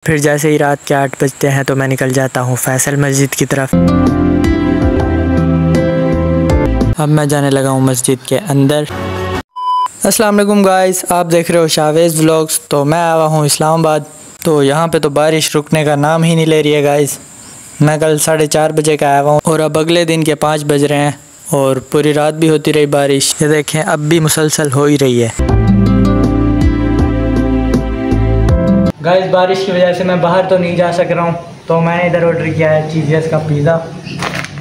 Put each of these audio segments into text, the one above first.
फिर जैसे ही रात के 8 बजते हैं तो मैं निकल जाता हूँ फैसल मस्जिद की तरफ। अब मैं जाने लगा हूँ मस्जिद के अंदर। अस्सलाम वालेकुम गाइस, आप देख रहे हो शावेज़ व्लॉग्स। तो मैं आया हूँ इस्लामाबाद। तो यहाँ पे तो बारिश रुकने का नाम ही नहीं ले रही है गाइस। मैं कल 4:30 बजे का आया हूँ और अब अगले दिन के 5 बज रहे हैं और पूरी रात भी होती रही बारिश। ये देखें अब भी मुसलसल हो ही रही है। गाइस बारिश की वजह से मैं बाहर तो नहीं जा सक रहा हूँ, तो मैंने इधर ऑर्डर किया है चीज़ेस का पिज़्ज़ा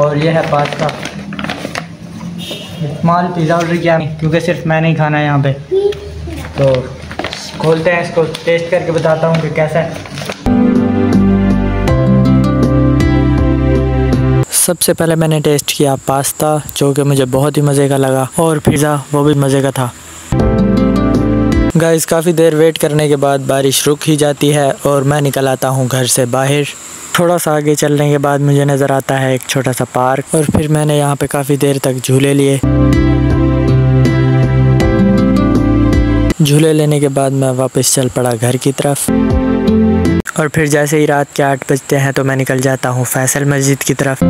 और ये है पास्ता। स्मॉल पिज़्ज़ा ऑर्डर किया क्योंकि सिर्फ मैंने ही खाना है यहाँ पे। तो खोलते हैं, इसको टेस्ट करके बताता हूँ कि कैसा है। सबसे पहले मैंने टेस्ट किया पास्ता, जो कि मुझे बहुत ही मज़े का लगा, और पिज़्ज़ा वो भी मज़े का था। गाइस काफ़ी देर वेट करने के बाद बारिश रुक ही जाती है और मैं निकल आता हूँ घर से बाहर। थोड़ा सा आगे चलने के बाद मुझे नज़र आता है एक छोटा सा पार्क और फिर मैंने यहाँ पे काफ़ी देर तक झूले लिए। झूले लेने के बाद मैं वापस चल पड़ा घर की तरफ और फिर जैसे ही रात के 8 बजते हैं तो मैं निकल जाता हूँ फैसल मस्जिद की तरफ।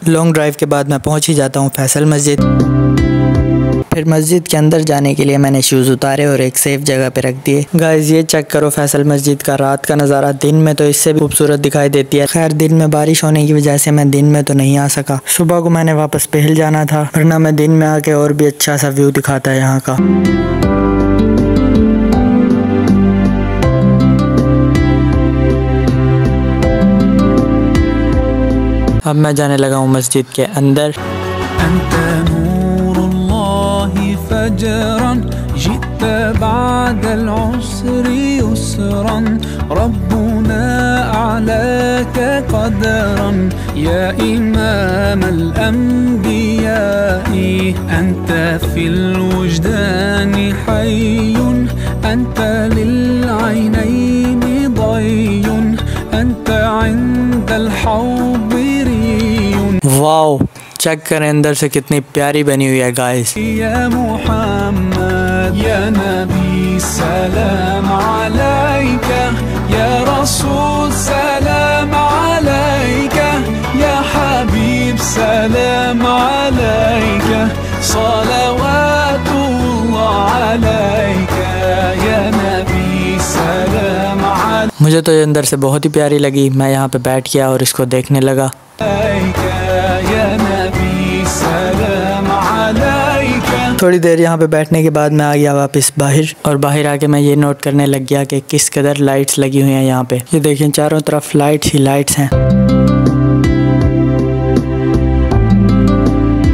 लॉन्ग ड्राइव के बाद मैं पहुंच ही जाता हूं फैसल मस्जिद। फिर मस्जिद के अंदर जाने के लिए मैंने शूज़ उतारे और एक सेफ जगह पे रख दिए। गाइस ये चेक करो फैसल मस्जिद का रात का नज़ारा। दिन में तो इससे भी खूबसूरत दिखाई देती है। खैर दिन में बारिश होने की वजह से मैं दिन में तो नहीं आ सका। सुबह को मैंने वापस पहल जाना था, वरना मैं दिन में आके और भी अच्छा सा व्यू दिखाता है यहाँ का। अब मैं जाने लगा हूँ मस्जिद के अंदर। वाओ चेक करें अंदर से कितनी प्यारी बनी हुई है गाइस। या मुहम्मद या नबी सलाम अलैका, या रसूल सलाम अलैका, या हबीब सलाम अलैका, सलवातुल्लाह अलैका, या नबी सलाम अलैका। मुझे तो ये अंदर से बहुत ही प्यारी लगी। मैं यहाँ पे बैठ गया और इसको देखने लगा। थोड़ी देर यहाँ पे बैठने के बाद मैं आ गया वापस बाहर और बाहर आके मैं ये नोट करने लग गया कि किस कदर लाइट्स लगी हुई हैं यहाँ पे। ये देखें चारों तरफ लाइट्स ही लाइट्स हैं।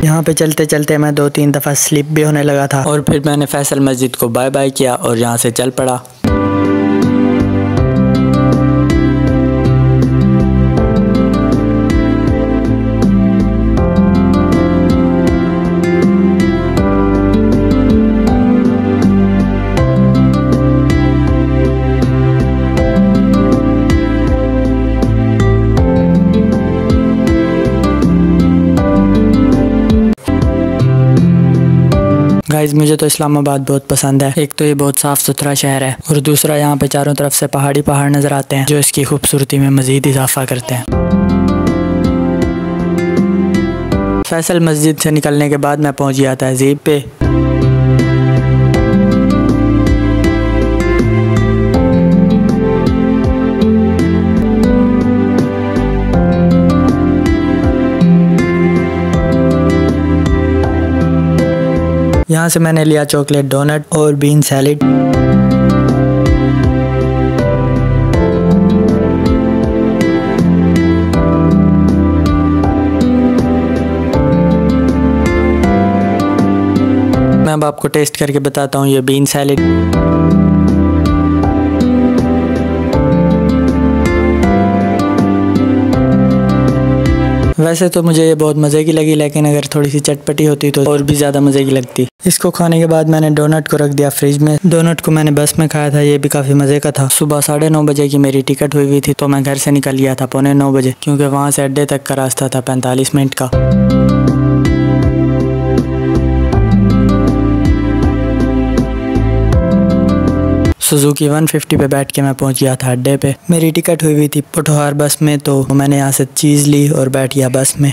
यहाँ पे चलते चलते मैं 2-3 दफ़ा स्लिप भी होने लगा था और फिर मैंने फैसल मस्जिद को बाय बाय किया और यहाँ से चल पड़ा। गाइस मुझे तो इस्लामाबाद बहुत पसंद है। एक तो ये बहुत साफ़ सुथरा शहर है और दूसरा यहाँ पे चारों तरफ से पहाड़ी पहाड़ नज़र आते हैं जो इसकी खूबसूरती में मज़ीद इजाफा करते हैं। फैसल मस्जिद से निकलने के बाद मैं पहुँच गया तहज़ीब पे। यहाँ से मैंने लिया चॉकलेट डोनट और बीन सैलेड। मैं अब आपको टेस्ट करके बताता हूँ ये बीन सैलेड। वैसे तो मुझे ये बहुत मज़े की लगी, लेकिन अगर थोड़ी सी चटपटी होती तो और भी ज़्यादा मज़े की लगती। इसको खाने के बाद मैंने डोनट को रख दिया फ्रिज में। डोनट को मैंने बस में खाया था, ये भी काफ़ी मज़े का था। सुबह 9:30 बजे की मेरी टिकट हुई थी, तो मैं घर से निकल गया था 9:15 बजे, क्योंकि वहाँ से अड्डे तक का रास्ता था 45 मिनट का। सुजुकी 150 पे बैठ के मैं पहुंच गया था अड्डे पे। मेरी टिकट हुई थी पोठोहार बस में, तो मैंने यहाँ से चीज़ ली और बैठ गया बस में।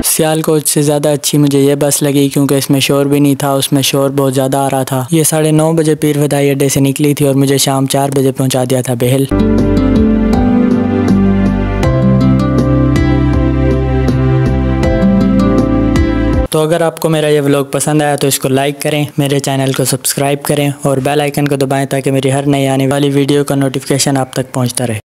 सियालकोट से ज़्यादा अच्छी मुझे ये बस लगी, क्योंकि इसमें शोर भी नहीं था, उसमें शोर बहुत ज़्यादा आ रहा था। ये 9:30 बजे पीर वदाई अड्डे से निकली थी और मुझे शाम 4 बजे पहुँचा दिया था बेहल। तो अगर आपको मेरा ये व्लॉग पसंद आया तो इसको लाइक करें, मेरे चैनल को सब्सक्राइब करें और बेल आइकन को दबाएं, ताकि मेरी हर नई आने वाली वीडियो का नोटिफिकेशन आप तक पहुंचता रहे।